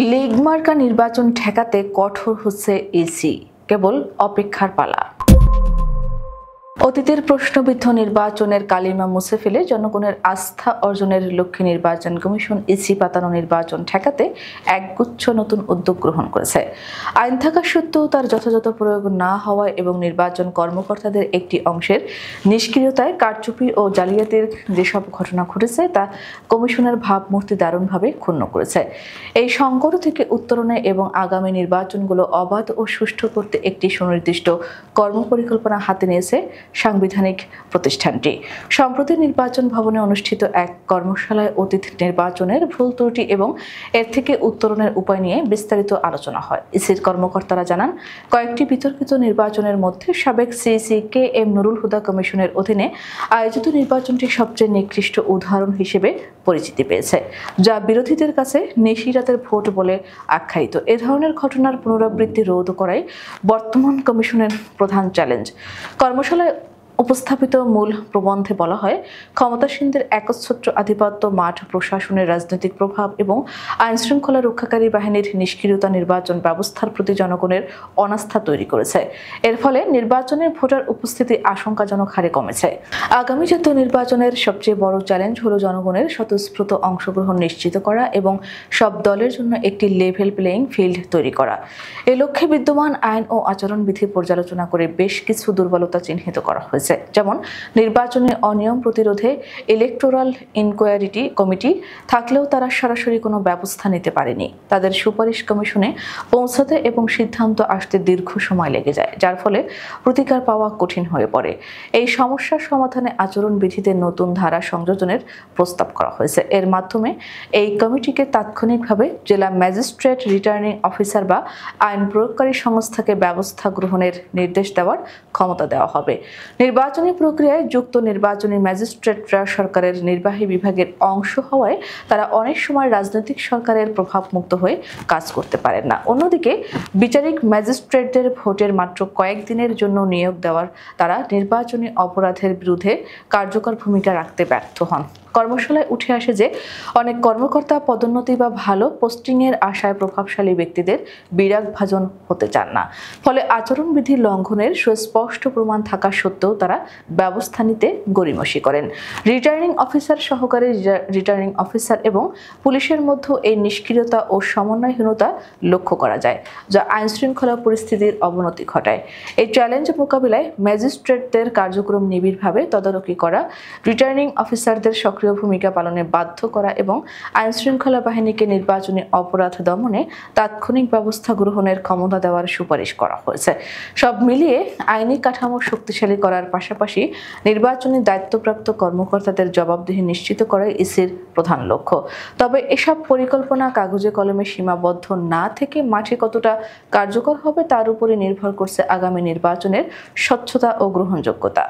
লীগ মার্কা নির্বাচন ঠেকাতে কঠোর হচ্ছে ইসি, কেবল অপেক্ষার পালা। অতীতের প্রশ্নবিদ্ধ নির্বাচনের কালিমা মুছে ফেলে জনগণের আস্থা অর্জনের লক্ষ্যে নির্বাচন কমিশন ইসি পাতানো নির্বাচন ঠেকাতে একগুচ্ছ নতুন উদ্যোগ গ্রহণ করেছে। আইন থাকা সত্ত্বেও তার যথাযথ প্রয়োগ না হওয়ায় এবং নির্বাচন কর্মকর্তাদের একটি অংশের নিষ্ক্রিয়তায় কারচুপি ও জালিয়াতির যেসব ঘটনা ঘটেছে তা কমিশনের ভাবমূর্তি দারুণভাবে ক্ষুণ্ণ করেছে। এই সংকট থেকে উত্তরণে এবং আগামী নির্বাচনগুলো অবাধ ও সুষ্ঠু করতে একটি সুনির্দিষ্ট কর্মপরিকল্পনা হাতে নিয়েছে সাংবিধানিক প্রতিষ্ঠানটি। সম্প্রতি নির্বাচন ভবনে অনুষ্ঠিত এক কর্মশালায় অতীত নির্বাচনের ভুল ত্রুটি এবং এর থেকে উত্তরণের উপায় নিয়ে বিস্তারিত আলোচনা হয়। ইসির কর্মকর্তারা জানান, কয়েকটি বিতর্কিত নির্বাচনের মধ্যে সাবেক CEC K M Nurul Huda কমিশনের অধীনে আয়োজিত নির্বাচনটি সবচেয়ে নিকৃষ্ট উদাহরণ হিসেবে পরিচিতি পেয়েছে, যা বিরোধীদের কাছে নিশিরাতের ভোট বলে আখ্যায়িত। এ ধরনের ঘটনার পুনরাবৃত্তি রোধ করাই বর্তমান কমিশনের প্রধান চ্যালেঞ্জ। কর্মশালায় উপস্থাপিত মূল প্রবন্ধে বলা হয়, ক্ষমতাসীনদের একচ্ছত্র আধিপত্য, মাঠ প্রশাসনের রাজনৈতিক প্রভাব এবং আইনশৃঙ্খলা রক্ষাকারী বাহিনীর নিষ্ক্রিয়তা নির্বাচন ব্যবস্থার প্রতি জনগণের অনাস্থা তৈরি করেছে। এর ফলে নির্বাচনে ভোটার উপস্থিতি আশঙ্কাজনক হারে কমেছে। আগামী জাতীয় নির্বাচনের সবচেয়ে বড় চ্যালেঞ্জ হলো জনগণের স্বতঃস্ফূর্ত অংশগ্রহণ নিশ্চিত করা এবং সব দলের জন্য একটি লেভেল প্লেয়িং ফিল্ড তৈরি করা। এ লক্ষ্যে বিদ্যমান আইন ও আচরণবিধি পর্যালোচনা করে বেশ কিছু দুর্বলতা চিহ্নিত করা হয়েছে। যেমন, নির্বাচনে অনিয়ম প্রতিরোধে ইলেকটোরাল ইনকোয়ারি কমিটি থাকলেও তারা সরাসরি কোনো ব্যবস্থা নিতে পারেনি। তাদের সুপারিশ কমিশনে পৌঁছাতে এবং সিদ্ধান্ত আসতে দীর্ঘ সময় লেগে যায়, যার ফলে প্রতিকার পাওয়া কঠিন হয়ে পড়ে। এই সমস্যার সমাধানে আচরণবিধিতে নতুন ধারা সংযোজনের প্রস্তাব করা হয়েছে। এর মাধ্যমে এই কমিটিকে তাৎক্ষণিকভাবে জেলা ম্যাজিস্ট্রেট, রিটার্নিং অফিসার বা আইন প্রয়োগকারী সংস্থাকে ব্যবস্থা গ্রহণের নির্দেশ দেওয়ার ক্ষমতা দেওয়া হবে। নির্বাচনী প্রক্রিয়ায় যুক্ত নির্বাচনী ম্যাজিস্ট্রেটরা সরকারের নির্বাহী বিভাগের অংশ হওয়ায় তারা অনেক সময় রাজনৈতিক সরকারের প্রভাবমুক্ত হয়ে কাজ করতে পারেন না। অন্যদিকে বিচারিক ম্যাজিস্ট্রেটদের ভোটের মাত্র কয়েকদিনের জন্য নিয়োগ দেওয়ার তারা নির্বাচনী অপরাধের বিরুদ্ধে কার্যকর ভূমিকা রাখতে ব্যর্থ হন। কর্মশালায় উঠে আসে যে অনেক কর্মকর্তা পদোন্নতি বা ভালো পোস্টিংয়ের আশায় প্রভাবশালী ব্যক্তিদের বিরাগভাজন হতে চান না। ফলে আচরণবিধি লঙ্ঘনের সুস্পষ্ট প্রমাণ থাকা সত্ত্বেও তারা ব্যবস্থা নিতে গড়িমসি করেন। রিটার্নিং অফিসার, সহকারী রিটার্নিং অফিসার এবং পুলিশের মধ্যে এই নিষ্ক্রিয়তা ও সমন্বয়হীনতা লক্ষ্য করা যায়, যা আইনশৃঙ্খলা পরিস্থিতির অবনতি ঘটায়। এই চ্যালেঞ্জ মোকাবিলায় ম্যাজিস্ট্রেটদের কার্যক্রম নিবিড়ভাবে তদারকি করা, রিটার্নিং অফিসারদের সক্রিয় ভূমিকা পালনে বাধ্য করা এবং আইনশৃঙ্খলা বাহিনীকে নির্বাচনী অপরাধ দমনে তাৎক্ষণিক ব্যবস্থা গ্রহণের ক্ষমতা দেওয়ার সুপারিশ করা হয়েছে। সব মিলিয়ে আইনি কাঠামো শক্তিশালী করার পাশাপাশি নির্বাচনী দায়িত্বপ্রাপ্ত কর্মকর্তাদের জবাবদিহি নিশ্চিত করাই ইসির প্রধান লক্ষ্য। তবে এসব পরিকল্পনা কাগজে কলমে সীমাবদ্ধ না থেকে মাঠে কতটা কার্যকর হবে তার উপরে নির্ভর করছে আগামী নির্বাচনের স্বচ্ছতা ও গ্রহণযোগ্যতা।